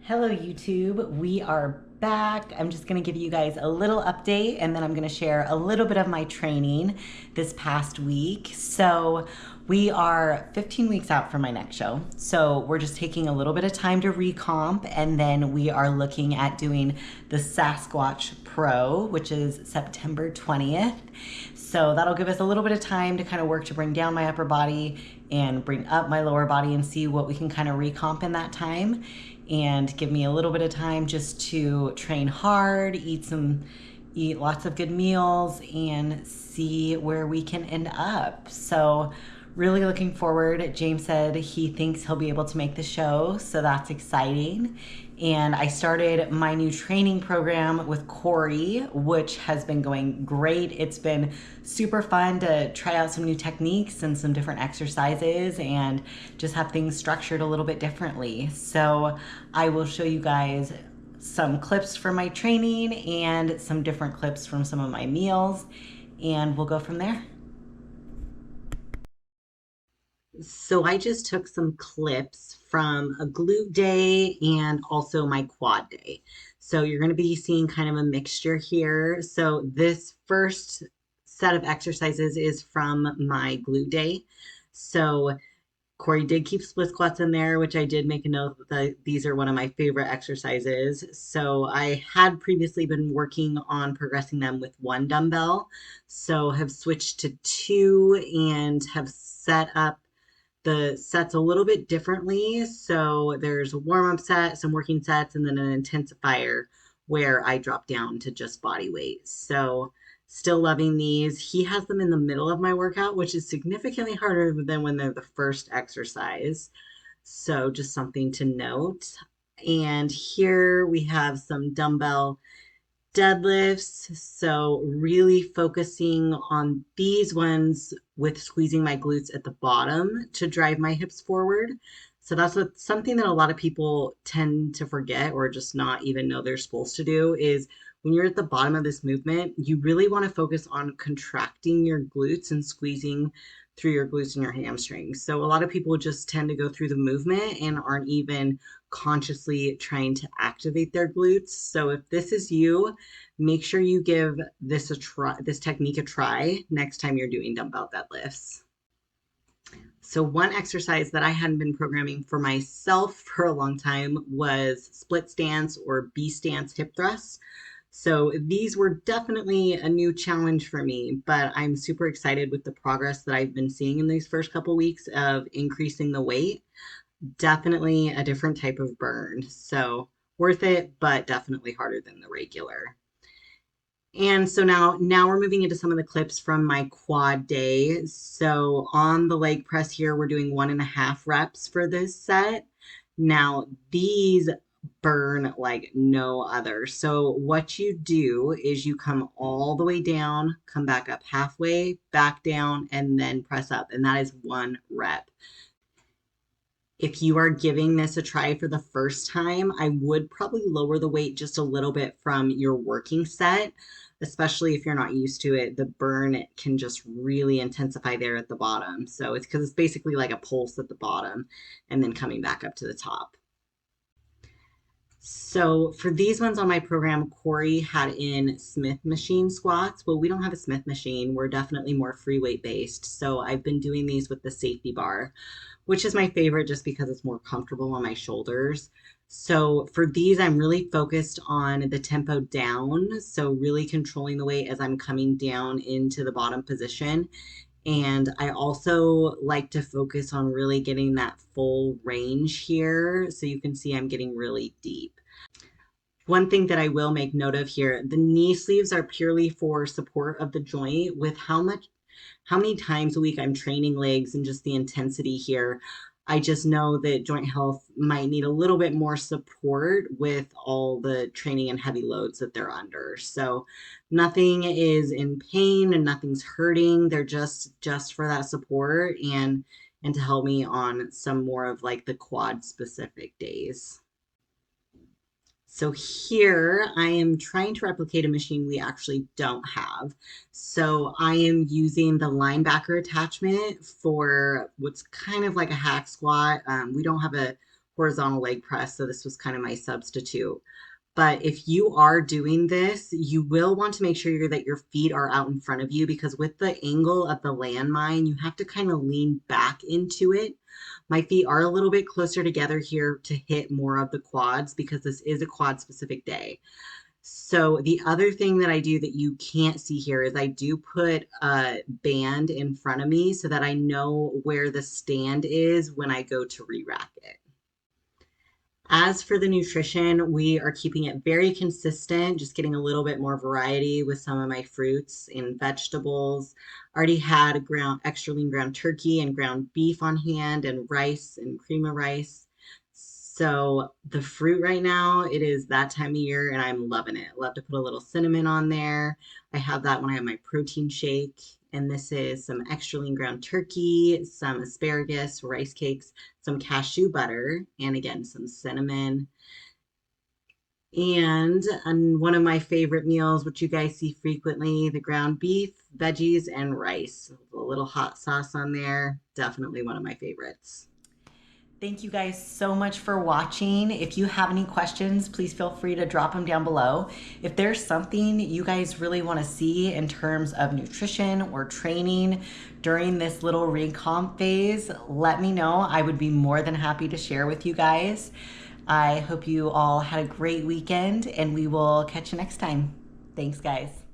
Hello YouTube, we are back. I'm just gonna give you guys a little update and then I'm gonna share a little bit of my training this past week. So we are 15 weeks out from my next show. So we're just taking a little bit of time to recomp and then we are looking at doing the Sasquatch Pro, which is September 20th. So that'll give us a little bit of time to kind of work to bring down my upper body and bring up my lower body and see what we can kind of recomp in that time, and give me a little bit of time just to train hard, eat lots of good meals and see where we can end up. So really looking forward. James said he thinks he'll be able to make the show, so that's exciting. And I started my new training program with Corey, which has been going great. It's been super fun to try out some new techniques and some different exercises and just have things structured a little bit differently. So I will show you guys some clips from my training and some different clips from some of my meals, and we'll go from there. So I just took some clips from a glute day and also my quad day. So you're going to be seeing kind of a mixture here. So this first set of exercises is from my glute day. So Corey did keep split squats in there, which I did make a note that these are one of my favorite exercises. So I had previously been working on progressing them with one dumbbell. So have switched to two and have set up the sets a little bit differently. So there's a warm-up set, some working sets, and then an intensifier where I drop down to just body weight. So still loving these. He has them in the middle of my workout, which is significantly harder than when they're the first exercise. So just something to note. And here we have some dumbbell deadlifts. So really focusing on these ones with squeezing my glutes at the bottom to drive my hips forward. So that's something that a lot of people tend to forget or just not even know they're supposed to do is when you're at the bottom of this movement, you really want to focus on contracting your glutes and squeezing through your glutes and your hamstrings. So a lot of people just tend to go through the movement and aren't even consciously trying to activate their glutes. So if this is you, make sure you give this a try, this technique a try next time you're doing dumbbell deadlifts. So one exercise that I hadn't been programming for myself for a long time was split stance or B stance hip thrusts. So these were definitely a new challenge for me, but I'm super excited with the progress that I've been seeing in these first couple weeks of increasing the weight. Definitely a different type of burn. So worth it, but definitely harder than the regular. And so now we're moving into some of the clips from my quad day. So on the leg press here, we're doing 1.5 reps for this set. Now these burn like no other. So what you do is you come all the way down, come back up halfway, back down, and then press up. And that is 1 rep. If you are giving this a try for the first time, I would probably lower the weight just a little bit from your working set, especially if you're not used to it. The burn can just really intensify there at the bottom. So it's because it's basically like a pulse at the bottom and then coming back up to the top. So for these ones on my program, Corey had in Smith machine squats. Well, we don't have a Smith machine. We're definitely more free weight based. So I've been doing these with the safety bar, which is my favorite just because it's more comfortable on my shoulders. So for these, I'm really focused on the tempo down. So really controlling the weight as I'm coming down into the bottom position. And I also like to focus on really getting that full range here. So you can see I'm getting really deep. One thing that I will make note of here, the knee sleeves are purely for support of the joint. With how many times a week I'm training legs and just the intensity here, I just know that joint health might need a little bit more support with all the training and heavy loads that they're under. So nothing is in pain and nothing's hurting. They're just for that support and to help me on some more of like the quad specific days. So here I am trying to replicate a machine we actually don't have. So I am using the linebacker attachment for what's kind of like a hack squat. We don't have a horizontal leg press, so this was kind of my substitute. But if you are doing this, you will want to make sure that your feet are out in front of you, because with the angle of the landmine, you have to kind of lean back into it. My feet are a little bit closer together here to hit more of the quads because this is a quad specific day. So the other thing that I do that you can't see here is I do put a band in front of me so that I know where the stand is when I go to re-rack it. As for the nutrition, we are keeping it very consistent, just getting a little bit more variety with some of my fruits and vegetables. Already had ground extra lean ground turkey and ground beef on hand, and rice and cream of rice. So the fruit right now, it is that time of year and I'm loving it. Love to put a little cinnamon on there. I have that when I have my protein shake. And this is some extra lean ground turkey, some asparagus, rice cakes, some cashew butter, and again, some cinnamon. And one of my favorite meals, which you guys see frequently, the ground beef, veggies, and rice. A little hot sauce on there. Definitely one of my favorites. Thank you guys so much for watching. If you have any questions, please feel free to drop them down below. If there's something you guys really want to see in terms of nutrition or training during this little recomp phase, let me know. I would be more than happy to share with you guys. I hope you all had a great weekend, and we will catch you next time. Thanks, guys.